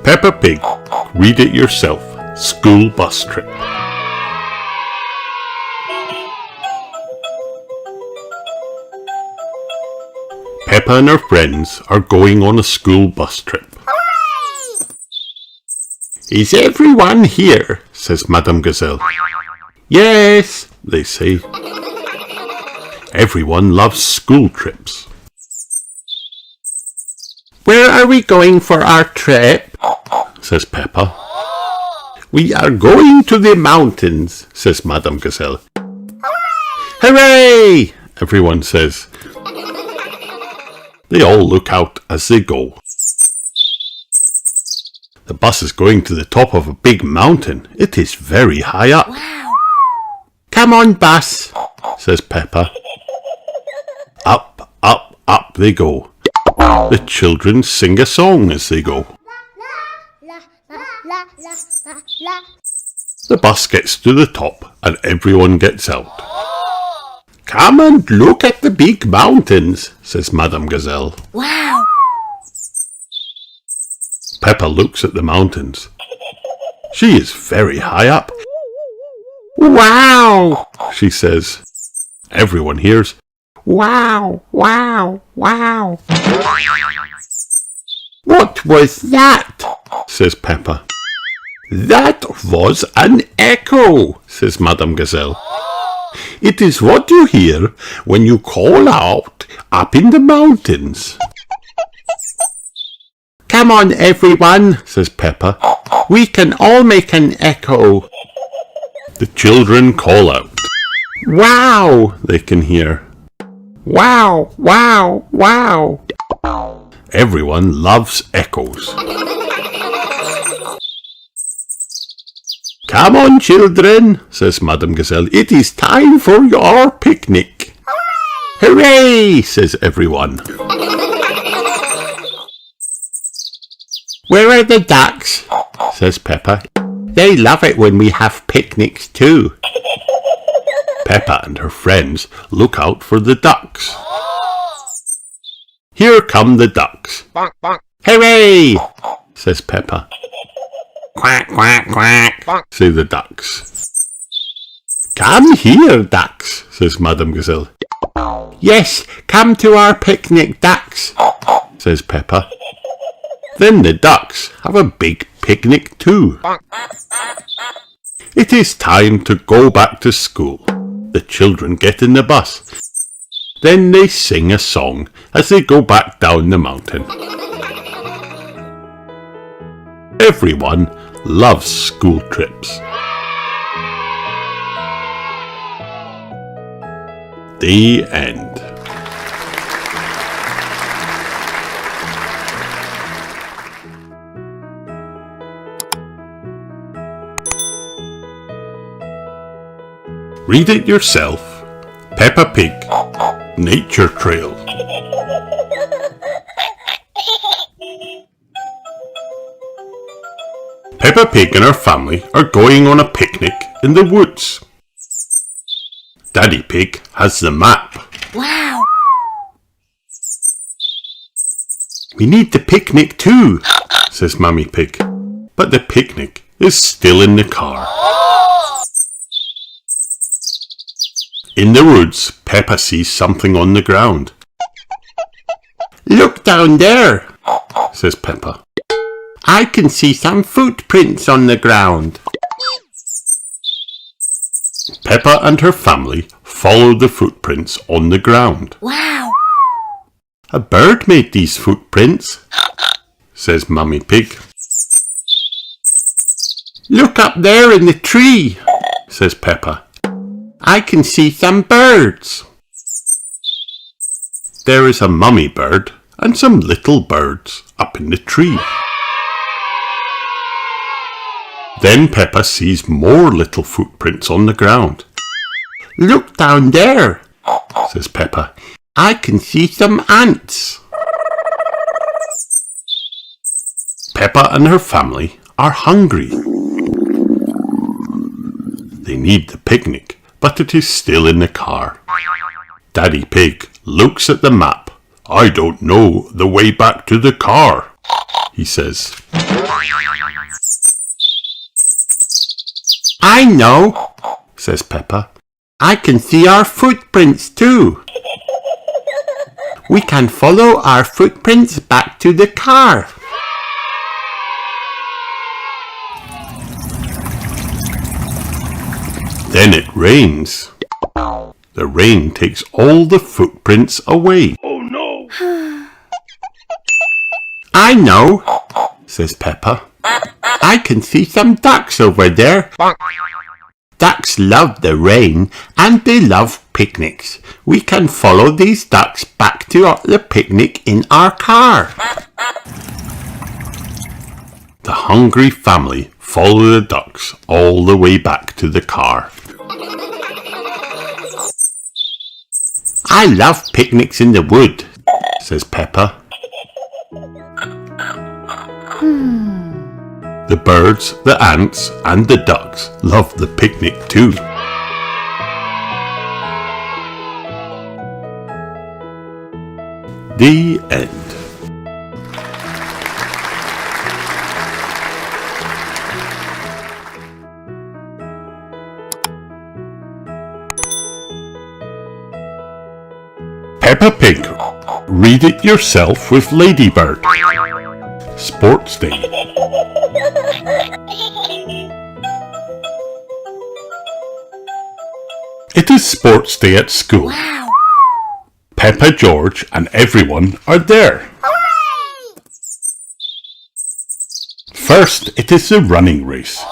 Peppa Pig, read it yourself, school bus trip. Peppa and her friends are going on a school bus trip. Hooray! Is everyone here? Says Madame Gazelle. Yes, they say. Everyone loves school trips. Where are we going for our trip? Says Peppa. We are going to the mountains, says Madame Gazelle. Hooray! Everyone says. They all look out as they go. The bus is going to the top of a big mountain. It is very high up. Wow! Come on, bus, says Peppa. Up, up, up they go. The children sing a song as they go. The bus gets to the top and everyone gets out. Come and look at the big mountains, says Madame Gazelle. Wow! Peppa looks at the mountains. She is very high up. Wow, she says. Everyone hears, wow, wow, wow. What was that? Says Peppa. That was an echo, says Madame Gazelle. It is what you hear when you call out up in the mountains. Come on, everyone, says Peppa. We can all make an echo. The children call out. Wow, they can hear. Wow, wow, wow. Everyone loves echoes. Come on, children, says Madame Gazelle. It is time for your picnic. Hooray, says everyone. Where are the ducks? Says Peppa. They love it when we have picnics too. Peppa and her friends look out for the ducks. Here come the ducks. Hooray, says Peppa. Quack, quack, quack, say the ducks. Come here, ducks, says Madame Gazelle. Yes, come to our picnic, ducks, says Peppa. Then the ducks have a big picnic too. It is time to go back to school. The children get in the bus. Then they sing a song as they go back down the mountain. Everyone loves school trips. The end. Read it yourself. Peppa Pig Nature Trail. Peppa Pig and her family are going on a picnic in the woods. Daddy Pig has the map. Wow! We need the picnic too, says Mummy Pig. But the picnic is still in the car. In the woods, Peppa sees something on the ground. Look down there, says Peppa. I can see some footprints on the ground. Peppa and her family follow the footprints on the ground. Wow! A bird made these footprints, says Mummy Pig. Look up there in the tree, says Peppa. I can see some birds. There is a mummy bird and some little birds up in the tree. Then Peppa sees more little footprints on the ground. Look down there, says Peppa. I can see some ants. Peppa and her family are hungry. They need the picnic, but it is still in the car. Daddy Pig looks at the map. I don't know the way back to the car. he says. I know, says Peppa. I can see our footprints too. We can follow our footprints back to the car. Then it rains. The rain takes all the footprints away. Oh no! I know, says Peppa. I can see some ducks over there. Ducks love the rain and they love picnics. We can follow these ducks back to the picnic in our car. The hungry family follow the ducks all the way back to the car. I love picnics in the wood, says Peppa. The birds, the ants and the ducks love the picnic too. The end. Peppa Pig. Read it yourself with Ladybird. Sports Day. It is sports day at school. Wow. Peppa, George and everyone are there. Hooray! First, it is the running race.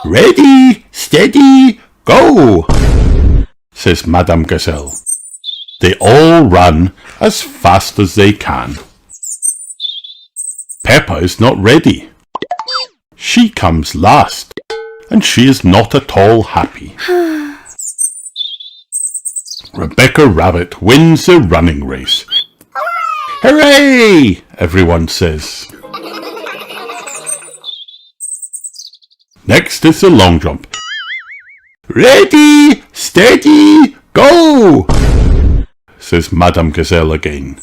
Ready, steady, go, says Madame Gazelle. They all run as fast as they can. Peppa is not ready. She comes last, and she is not at all happy. Rebecca Rabbit wins the running race. Hooray! Everyone says. Next is the long jump. Ready, steady, go, says Madame Gazelle again.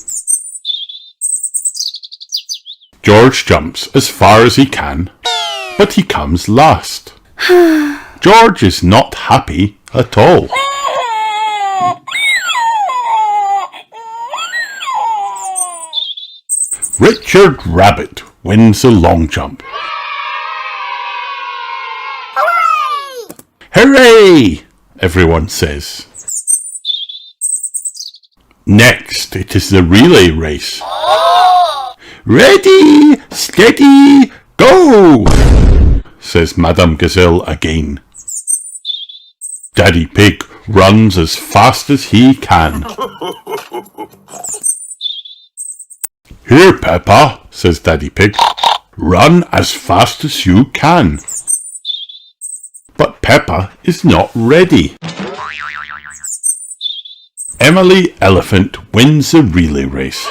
George jumps as far as he can, but he comes last. George is not happy at all. Richard Rabbit wins the long jump. Hooray! Hooray! Everyone says. Next, it is the relay race. Ready, steady, go, says Madame Gazelle again. Daddy Pig runs as fast as he can. Here, Peppa, says Daddy Pig. Run as fast as you can. But Peppa is not ready. Emily Elephant wins the relay race.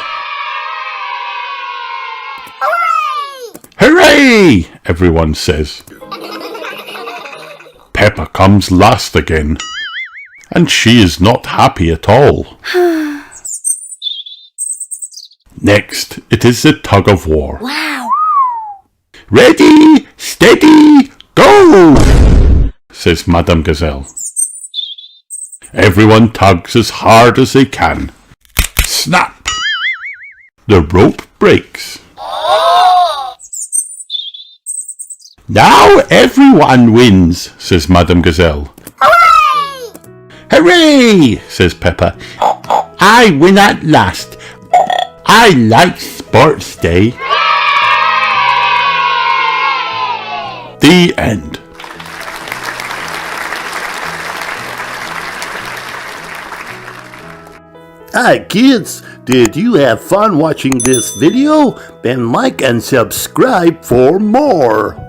Hooray! Everyone says. Peppa comes last again, and she is not happy at all. Next, it is the tug of war. Wow. Ready, steady, go, says Madame Gazelle. Everyone tugs as hard as they can. Snap! The rope breaks. Now everyone wins, says Madame Gazelle. Hooray! Hooray, says Peppa. I win at last. I like sports day. The end. Hi kids, did you have fun watching this video? Then like and subscribe for more.